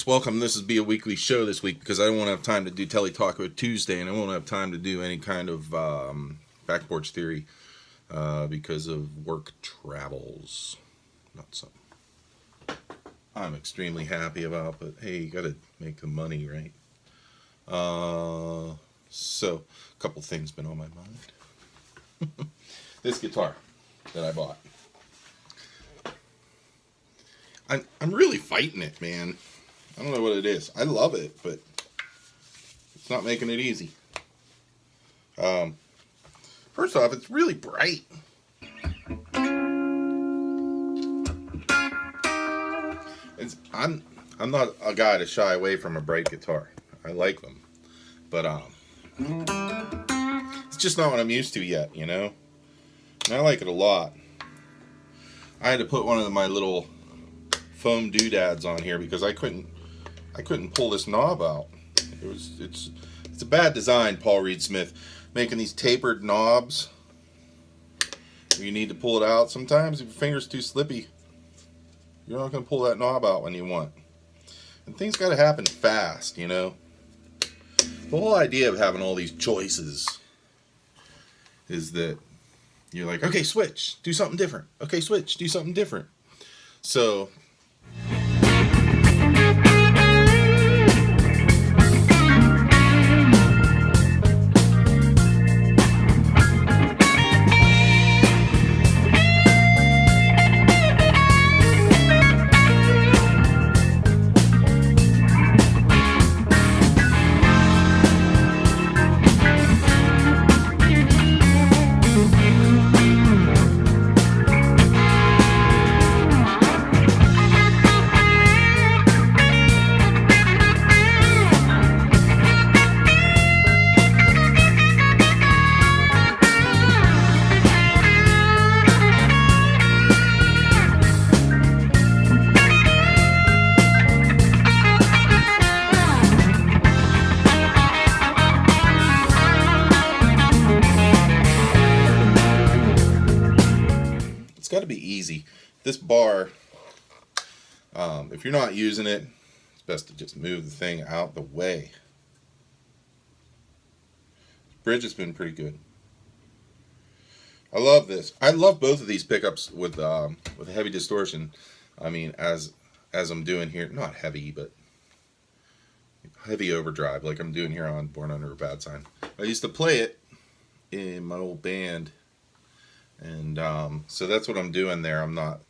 audience, welcome. This is Be a Weekly Show this week because I don't want to have time to do Tele Taco Tuesday, and I won't have time to do any kind of back porch theory because of work travels. Not something I'm extremely happy about, but hey, you gotta make the money, right? So a couple things been on my mind. This guitar that I bought. I'm really fighting it, man. I don't know what it is. I love it, but it's not making it easy. First off, it's really bright. I'm not a guy to shy away from a bright guitar. I like them, but it's just not what I'm used to yet, you know. And I like it a lot. I had to put one of my little foam doodads on here because I couldn't pull this knob out. It's a bad design, Paul Reed Smith, making these tapered knobs where you need to pull it out. Sometimes if your finger's too slippy, you're not going to pull that knob out when you want. And things got to happen fast, you know. The whole idea of having all these choices is that you're like, okay, switch, do something different. Okay, switch, do something different. So got to be easy. This bar, if you're not using it, it's best to just move the thing out the way. The bridge has been pretty good. I love this. I love both of these pickups with heavy distortion. I mean, as I'm doing here, not heavy, but heavy overdrive, like I'm doing here on Born Under a Bad Sign. I used to play it in my old band. And so that's what I'm doing there. I'm not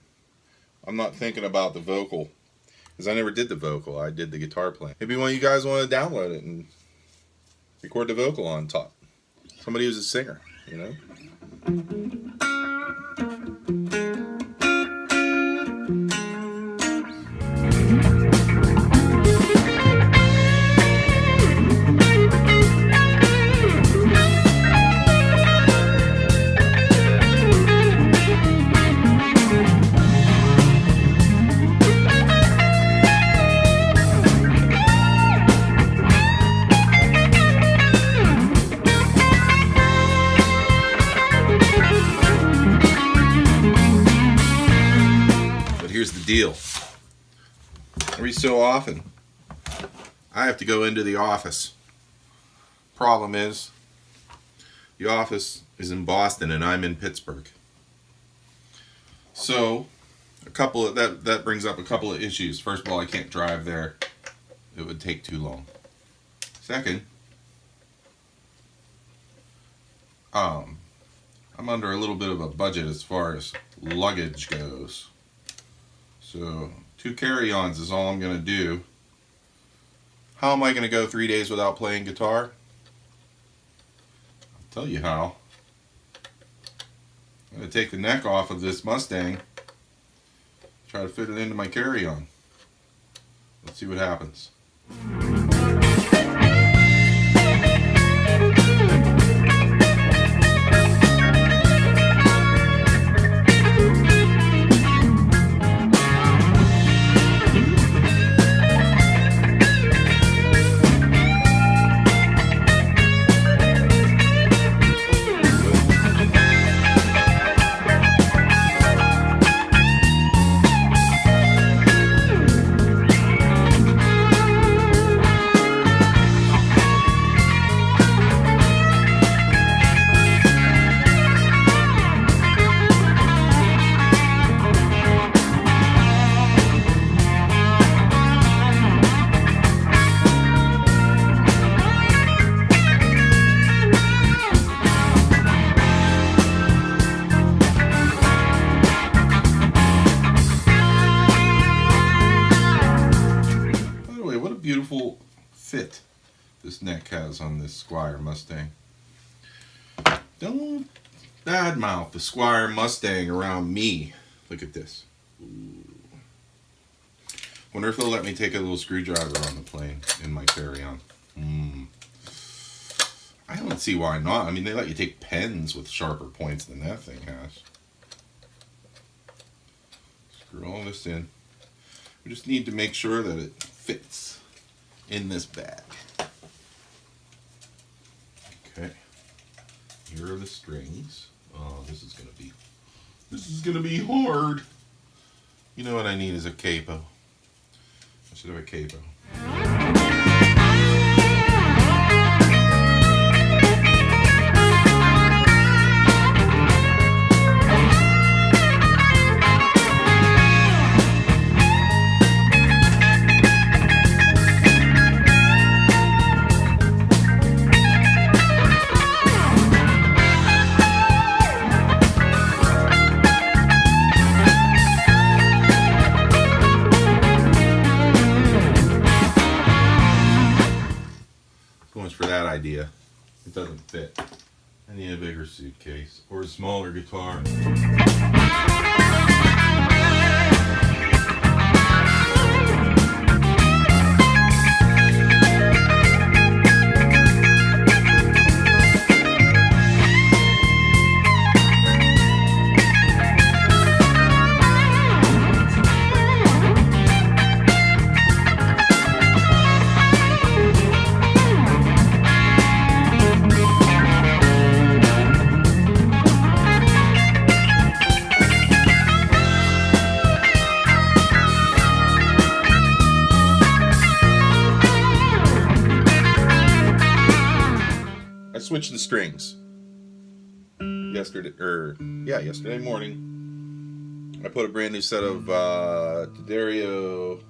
thinking about the vocal because I never did the vocal. I did the guitar playing. Maybe one of you guys want to download it and record the vocal on top. Somebody who's a singer, you know. Here's the deal. Every so often, I have to go into the office. Problem is, the office is in Boston and I'm in Pittsburgh. So, that brings up a couple of issues. First of all, I can't drive there. It would take too long. Second, I'm under a little bit of a budget as far as luggage goes. So 2 carry-ons is all I'm going to do. How am I going to go 3 days without playing guitar? I'll tell you how. I'm going to take the neck off of this Mustang, try to fit it into my carry-on. Let's see what happens. fit this neck has on this Squire Mustang. Don't badmouth the Squire Mustang around me. Look at this. Ooh. Wonder if they'll let me take a little screwdriver on the plane in my carry-on. I don't see why not. I mean, they let you take pens with sharper points than that thing has. Screw all this in. We just need to make sure that it fits in this bag. Okay. Here are the strings. Oh, this is gonna be hard. You know what I need is a capo. I should have a capo. Idea. It doesn't fit. I need a bigger suitcase or a smaller guitar. Switched the strings yesterday morning. I put a brand new set of D'Addario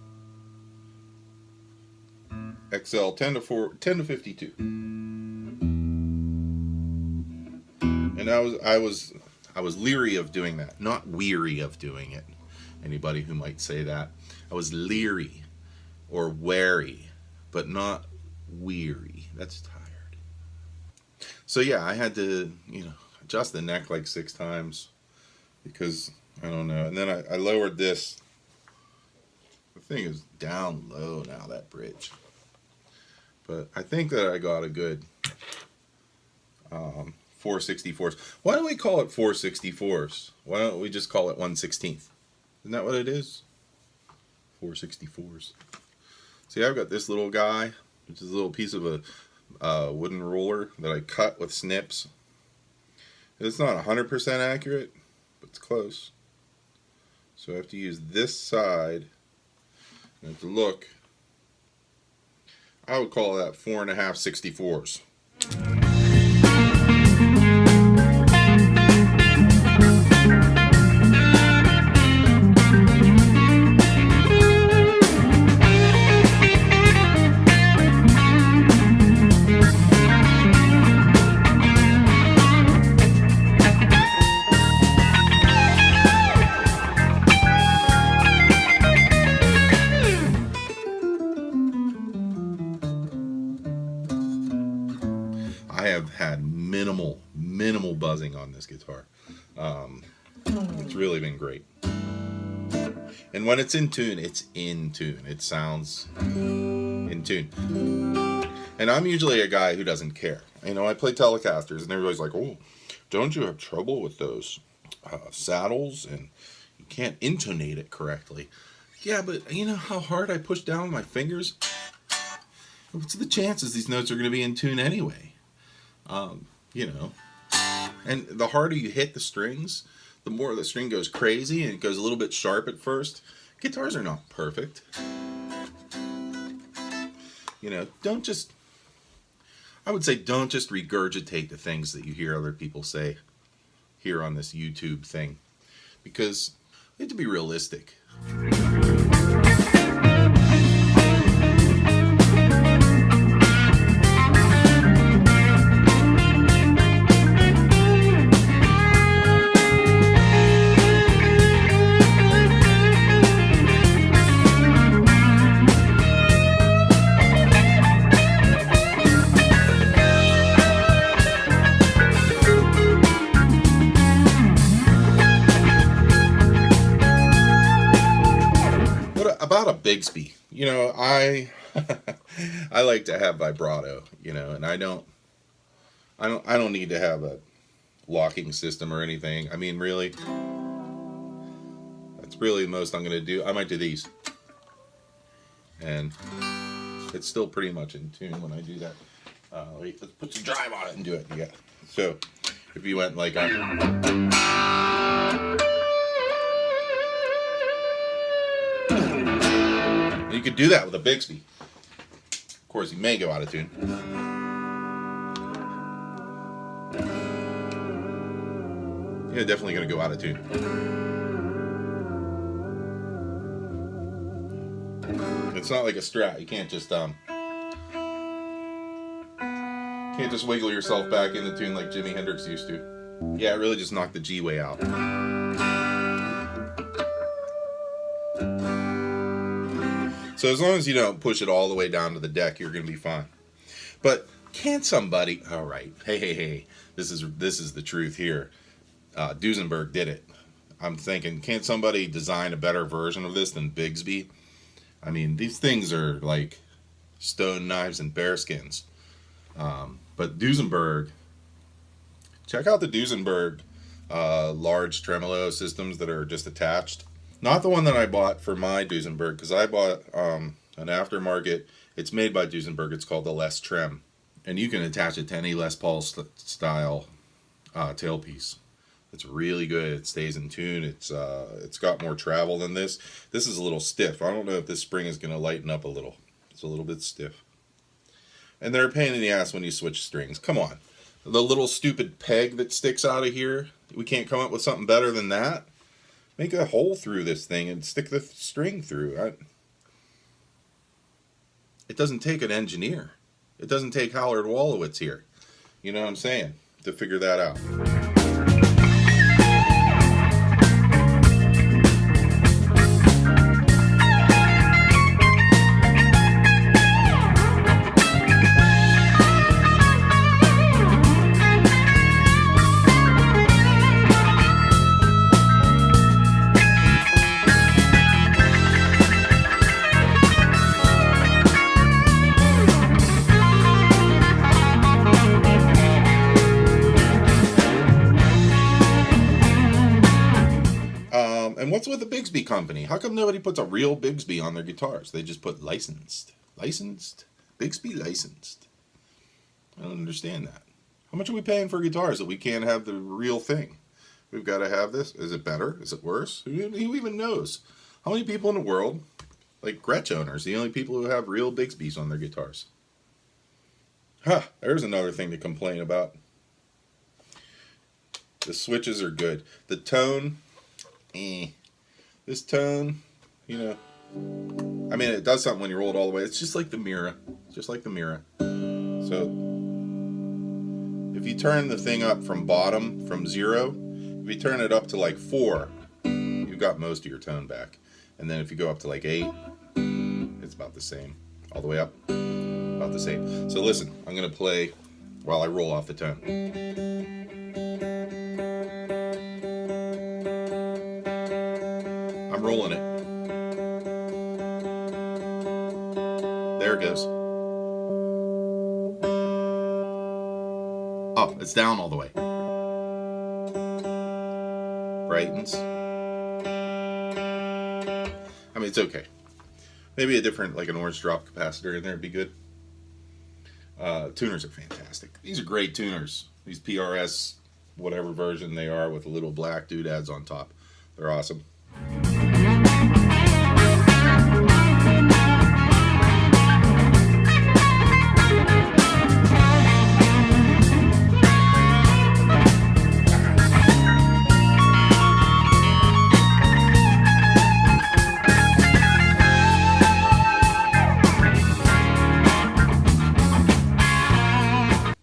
XL 10 to 52, and I was leery of doing that, not weary of doing it. Anybody who might say that. I was leery or wary, but not weary. That's tired. So yeah, I had to, adjust the neck like 6 times because, I don't know. And then I lowered this. The thing is down low now, that bridge. But I think that I got a good 4/64. Why don't we call it 4/64? Why don't we just call it 1/16? Isn't that what it is? 4/64. See, I've got this little guy, which is a little piece of a wooden roller that I cut with snips. It's not 100% accurate, but it's close. So I have to use this side. And to look, I would call that 4.5 64s. I have had minimal buzzing on this guitar. It's really been great. And when it's in tune, it's in tune. It sounds in tune. And I'm usually a guy who doesn't care. I play Telecasters, and everybody's like, "Oh, don't you have trouble with those saddles? And you can't intonate it correctly." Yeah, but you know how hard I push down with my fingers? What's the chances these notes are going to be in tune anyway? And the harder you hit the strings, the more the string goes crazy, and it goes a little bit sharp at first. Guitars are not perfect. Don't just regurgitate the things that you hear other people say here on this YouTube thing, because we have to be realistic. Bigsby. You know, I I like to have vibrato, you know, and I don't need to have a locking system or anything. I mean, really, that's really the most I'm going to do. I might do these. And it's still pretty much in tune when I do that. Let's put some drive on it and do it. Yeah. So if you went like you could do that with a Bigsby. Of course, you may go out of tune. Yeah, definitely going to go out of tune. It's not like a Strat. You can't just wiggle yourself back into tune like Jimi Hendrix used to. Yeah, it really just knocked the G way out. So as long as you don't push it all the way down to the deck, you're going to be fine. But can't somebody? All right, hey, this is the truth here. Duesenberg did it. I'm thinking, can't somebody design a better version of this than Bigsby? I mean, these things are like stone knives and bearskins. But Duesenberg, check out the Duesenberg large tremolo systems that are just attached. Not the one that I bought for my Duesenberg, because I bought an aftermarket. It's made by Duesenberg. It's called the Les Trem. And you can attach it to any Les Paul style tailpiece. It's really good. It stays in tune. It's got more travel than this. This is a little stiff. I don't know if this spring is going to lighten up a little. It's a little bit stiff. And they're a pain in the ass when you switch strings. Come on. The little stupid peg that sticks out of here, we can't come up with something better than that? Make a hole through this thing and stick the string through. It doesn't take an engineer. It doesn't take Howard Wolowitz here. You know what I'm saying? To figure that out. And what's with the Bigsby company? How come nobody puts a real Bigsby on their guitars? They just put licensed. Licensed? Bigsby licensed. I don't understand that. How much are we paying for guitars that we can't have the real thing? We've got to have this. Is it better? Is it worse? Who even knows? How many people in the world, like Gretsch owners, the only people who have real Bigsbys on their guitars? There's another thing to complain about. The switches are good. The tone... This tone, you know, I mean, it does something when you roll it all the way. It's just like the Mira. Just like the Mira. So, if you turn the thing up from bottom, from 0, if you turn it up to like 4, you've got most of your tone back. And then if you go up to like 8, it's about the same. All the way up, about the same. So listen, I'm going to play while I roll off the tone. Rolling it. There it goes. Oh, it's down all the way. Brightens. I mean, it's okay. Maybe a different, like an orange drop capacitor in there would be good. Tuners are fantastic. These are great tuners. These PRS, whatever version they are, with the little black doodads on top. They're awesome.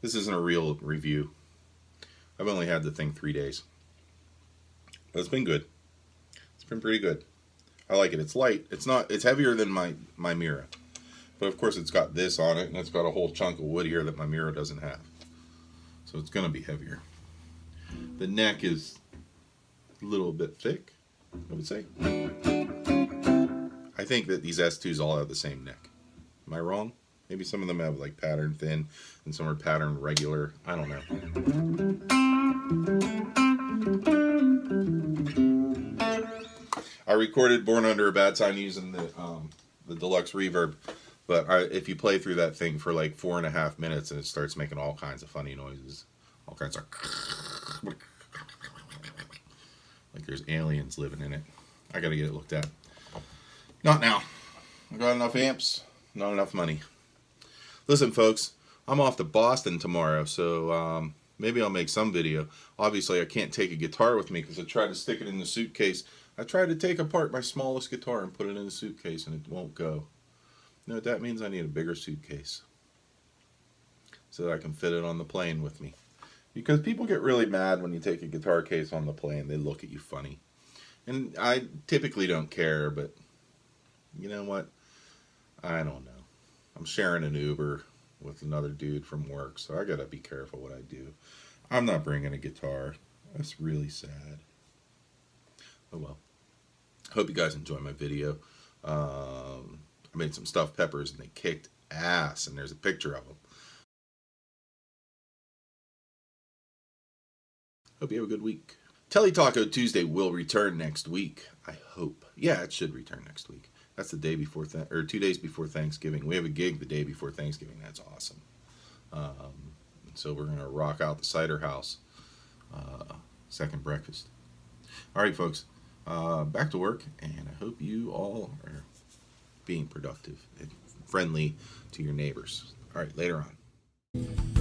This isn't a real review. I've only had the thing 3 days. But it's been good. It's been pretty good. I like it. It's light. It's heavier than my Mira. But of course it's got this on it, and it's got a whole chunk of wood here that my Mira doesn't have. So it's going to be heavier. The neck is a little bit thick, I would say. I think that these S2s all have the same neck. Am I wrong? Maybe some of them have like pattern thin and some are pattern regular. I don't know. I recorded Born Under a Bad Sign using the Deluxe Reverb, but if you play through that thing for like 4.5 minutes and it starts making all kinds of funny noises, all kinds of like there's aliens living in it. I gotta get it looked at. Not now. I got enough amps, not enough money. Listen, folks, I'm off to Boston tomorrow, so maybe I'll make some video. Obviously, I can't take a guitar with me because I tried to stick it in the suitcase. I tried to take apart my smallest guitar and put it in the suitcase, and it won't go. You know what that means? I need a bigger suitcase so that I can fit it on the plane with me. Because people get really mad when you take a guitar case on the plane. They look at you funny. And I typically don't care, but you know what? I don't know. I'm sharing an Uber with another dude from work, so I gotta be careful what I do. I'm not bringing a guitar. That's really sad. Oh well. Hope you guys enjoy my video. I made some stuffed peppers and they kicked ass, and there's a picture of them. Hope you have a good week. Teletaco Tuesday will return next week. I hope. Yeah, it should return next week. That's the day before, or 2 days before Thanksgiving. We have a gig the day before Thanksgiving. That's awesome. So we're gonna rock out the cider house. Second breakfast. All right, folks. Back to work, and I hope you all are being productive and friendly to your neighbors. All right, later on.